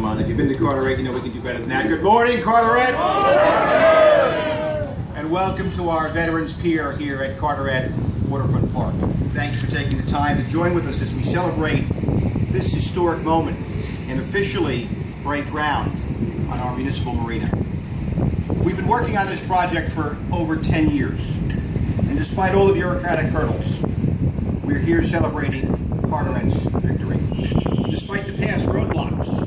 Come on, if you've been to Carteret, you know we can do better than that. Good morning, Carteret! And welcome to our Veterans Pier here at Carteret Waterfront Park. Thank you for taking the time to join with us as we celebrate this historic moment and officially break ground on our municipal marina. We've been working on this project for over 10 years, and despite all the bureaucratic hurdles, we're here celebrating Carteret's victory. Despite the past roadblocks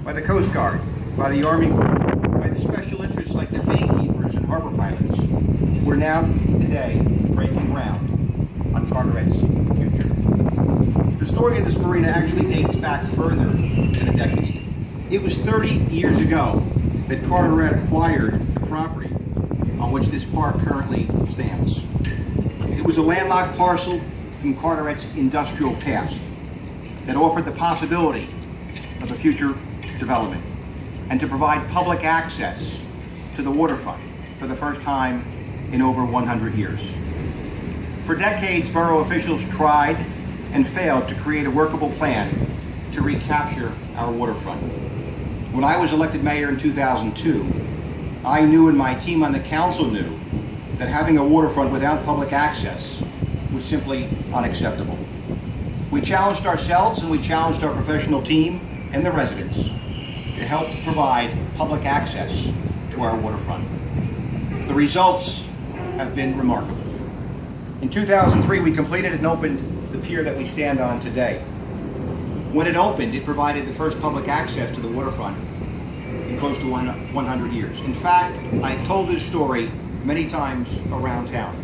by the Coast Guard, by the Army Corps, by the special interests like the baykeepers and harbor pilots, we're now today breaking ground on Carteret's future. The story of this marina actually dates back further than a decade. It was 30 years ago that Carteret acquired the property on which this park currently stands. It was a landlocked parcel from Carteret's industrial past that offered the possibility of a future development and to provide public access to the waterfront for the first time in over 100 years. For decades, borough officials tried and failed to create a workable plan to recapture our waterfront. When I was elected mayor in 2002, I knew and my team on the council knew that having a waterfront without public access was simply unacceptable. We challenged ourselves and we challenged our professional team and the residents to help provide public access to our waterfront. The results have been remarkable. In 2003, we completed and opened the pier that we stand on today. When it opened, it provided the first public access to the waterfront in close to 100 years. In fact, I've told this story many times around town.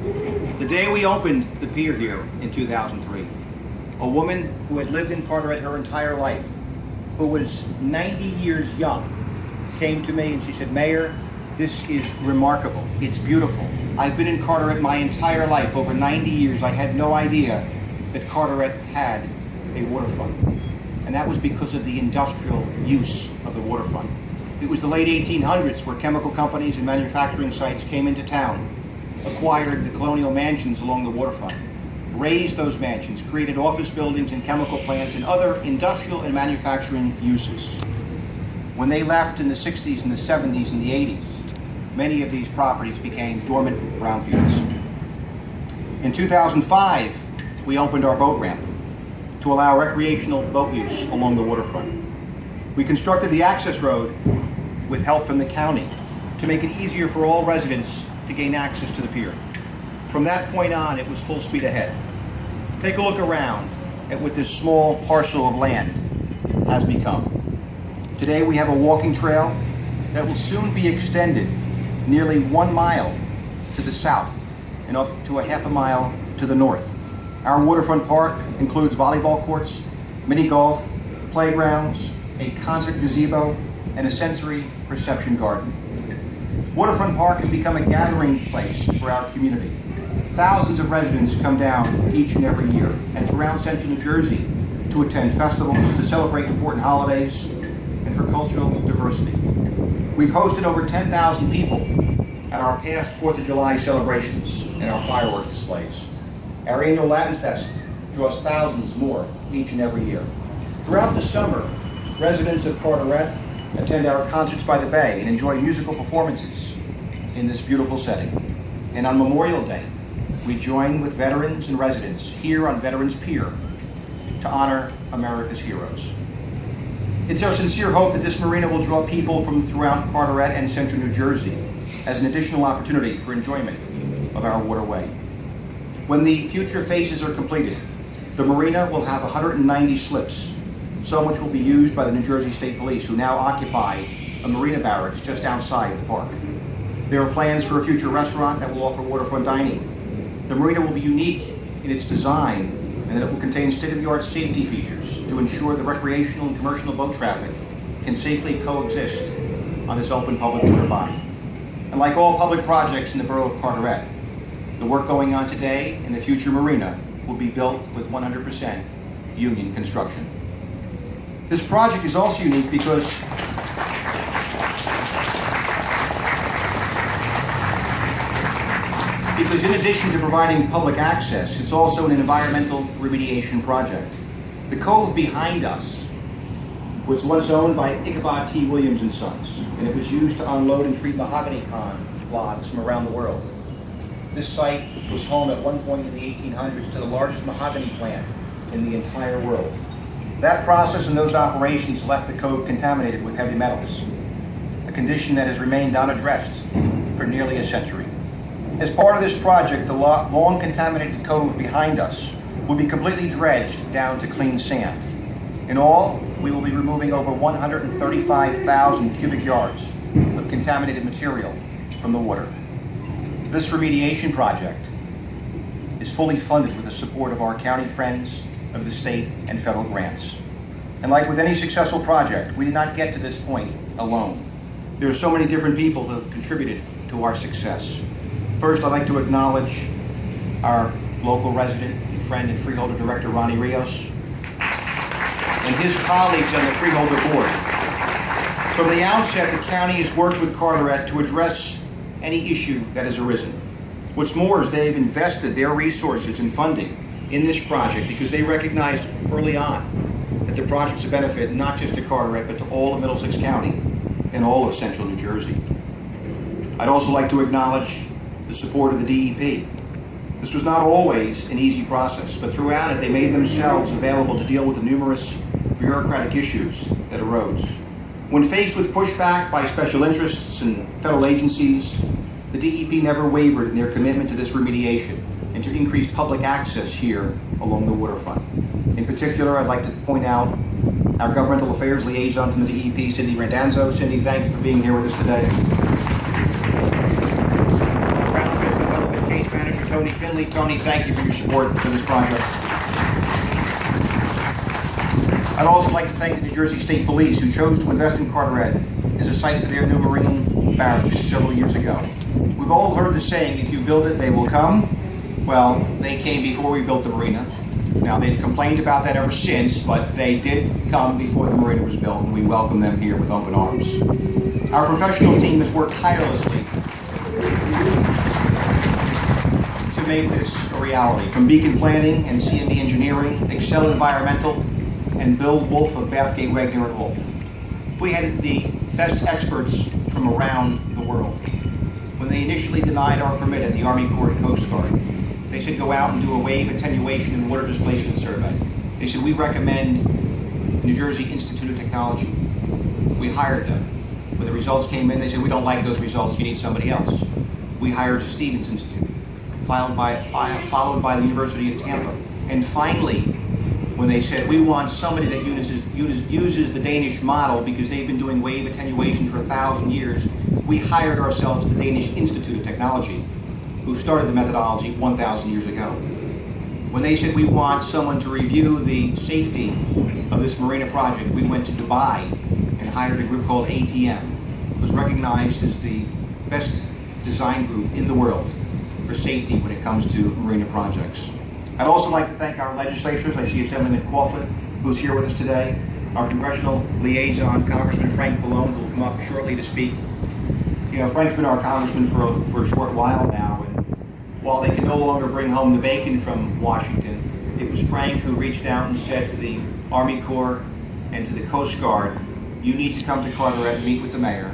The day we opened the pier here in 2003, a woman who had lived in Carteret her entire life, who was 90 years young, came to me and she said, "Mayor, this is remarkable. It's beautiful. I've been in Carteret my entire life, over 90 years. I had no idea that Carteret had a waterfront." And that was because of the industrial use of the waterfront. It was the late 1800s where chemical companies and manufacturing sites came into town, acquired the colonial mansions along the waterfront, raised those mansions, created office buildings and chemical plants and other industrial and manufacturing uses. When they left in the 60s and the 70s and the 80s, many of these properties became dormant brownfields. In 2005, we opened our boat ramp to allow recreational boat use along the waterfront. We constructed the access road with help from the county to make it easier for all residents to gain access to the pier. From that point on, it was full speed ahead. Take a look around at what this small parcel of land has become. Today we have a walking trail that will soon be extended nearly 1 mile to the south and up to a half a mile to the north. Our waterfront park includes volleyball courts, mini golf, playgrounds, a concert gazebo, and a sensory reception garden. Waterfront Park has become a gathering place for our community. Thousands of residents come down each and every year and throughout central New Jersey to attend festivals, to celebrate important holidays, and for cultural diversity. We've hosted over 10,000 people at our past 4th of July celebrations and our fireworks displays. Our annual Latin Fest draws thousands more each and every year. Throughout the summer, residents of Carteret attend our concerts by the bay and enjoy musical performances in this beautiful setting. And on Memorial Day, we join with veterans and residents here on Veterans Pier to honor America's heroes. It's our sincere hope that this marina will draw people from throughout Carteret and central New Jersey as an additional opportunity for enjoyment of our waterway. When the future phases are completed, the marina will have 190 slips, some which will be used by the New Jersey State Police, who now occupy a marina barracks just outside the park. There are plans for a future restaurant that will offer waterfront dining. The marina will be unique in its design and that it will contain state-of-the-art safety features to ensure the recreational and commercial boat traffic can safely coexist on this open public water body. And like all public projects in the borough of Carteret, the work going on today in the future marina will be built with 100% union construction. This project is also unique because in addition to providing public access, it's also an environmental remediation project. The cove behind us was once owned by Ichabod T. Williams and Sons, and it was used to unload and treat mahogany logs from around the world. This site was home at one point in the 1800s to the largest mahogany plant in the entire world. That process and those operations left the cove contaminated with heavy metals, a condition that has remained unaddressed for nearly a century. As part of this project, the long contaminated cove behind us will be completely dredged down to clean sand. In all, we will be removing over 135,000 cubic yards of contaminated material from the water. This remediation project is fully funded with the support of our county friends, of the state and federal grants. And like with any successful project, we did not get to this point alone. There are so many different people who have contributed to our success. First, I'd like to acknowledge our local resident, friend and freeholder director, Ronnie Rios, and his colleagues on the freeholder board. From the outset, the county has worked with Carteret to address any issue that has arisen. What's more is they've invested their resources and funding in this project because they recognized early on that the project's a benefit not just to Carteret, but to all of Middlesex County and all of central New Jersey. I'd also like to acknowledge the support of the DEP. This was not always an easy process, but throughout it they made themselves available to deal with the numerous bureaucratic issues that arose. When faced with pushback by special interests and federal agencies, the DEP never wavered in their commitment to this remediation and to increase public access here along the waterfront. In particular, I'd like to point out our governmental affairs liaison from the DEP, Cindy Randazzo. Cindy, thank you for being here with us today. Ground Affairs and Development Case Manager Tony Finley. Tony, thank you for your support for this project. I'd also like to thank the New Jersey State Police, who chose to invest in Carteret as a site for their new Marine barracks several years ago. We've all heard the saying, if you build it, they will come. Well, they came before we built the Marina. Now, they've complained about that ever since, but they did come before the Marina was built, and we welcome them here with open arms. Our professional team has worked tirelessly to make this a reality. From Beacon Planning and CME Engineering, Excel Environmental, and Bill Wolf of Bathgate, Wagner & Wolf. We had the best experts from around the world. When they initially denied our permit at the Army Corps and Coast Guard, they said go out and do a wave attenuation and water displacement survey. They said we recommend New Jersey Institute of Technology. We hired them. When the results came in, they said we don't like those results, you need somebody else. We hired Stevens Institute, followed by the University of Tampa. And finally, when they said we want somebody that uses the Danish model because they've been doing wave attenuation for 1,000 years, we hired ourselves the Danish Institute of Technology, who started the methodology 1,000 years ago. When they said we want someone to review the safety of this Marina project, we went to Dubai and hired a group called ATM. It was recognized as the best design group in the world for safety when it comes to Marina projects. I'd also like to thank our legislators. I see Assemblyman Coughlin, who's here with us today, our congressional liaison, Congressman Frank Pallone, who will come up shortly to speak. You know, Frank's been our congressman for a short while now, and while they can no longer bring home the bacon from Washington, it was Frank who reached out and said to the Army Corps and to the Coast Guard, you need to come to Carteret and meet with the mayor.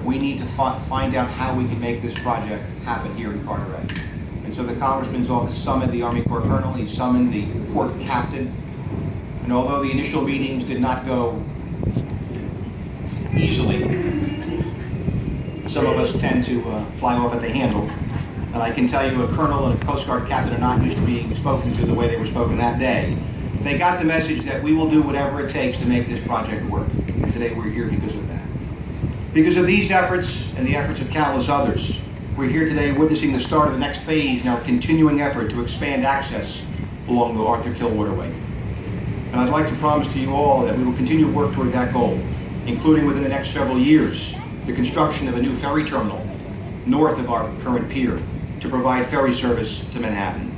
We need to find out how we can make this project happen here in Carteret. And so the Congressman's office summoned the Army Corps Colonel, he summoned the port captain, and although the initial meetings did not go easily, some of us tend to fly off at the handle. And I can tell you a colonel and a Coast Guard captain are not used to being spoken to the way they were spoken that day. They got the message that we will do whatever it takes to make this project work. And today we're here because of that. Because of these efforts and the efforts of countless others, we're here today witnessing the start of the next phase in our continuing effort to expand access along the Arthur Kill Waterway. And I'd like to promise to you all that we will continue to work toward that goal, including within the next several years, the construction of a new ferry terminal north of our current pier to provide ferry service to Manhattan.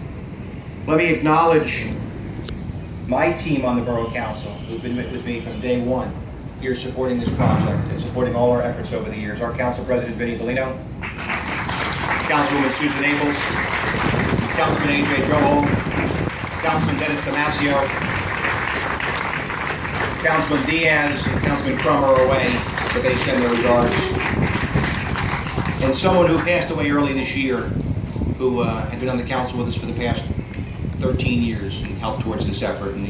Let me acknowledge my team on the Borough Council, who've been with me from day one here supporting this project and supporting all our efforts over the years. Our Council President, Vinnie Bellino, Councilwoman Susan Abels, Councilman A.J. Drumhold, Councilman Dennis Damasio, Councilman Diaz and Councilman Crummer are away, but they send their regards. And someone who passed away early this year, who had been on the council with us for the past 13 years and helped towards this effort. And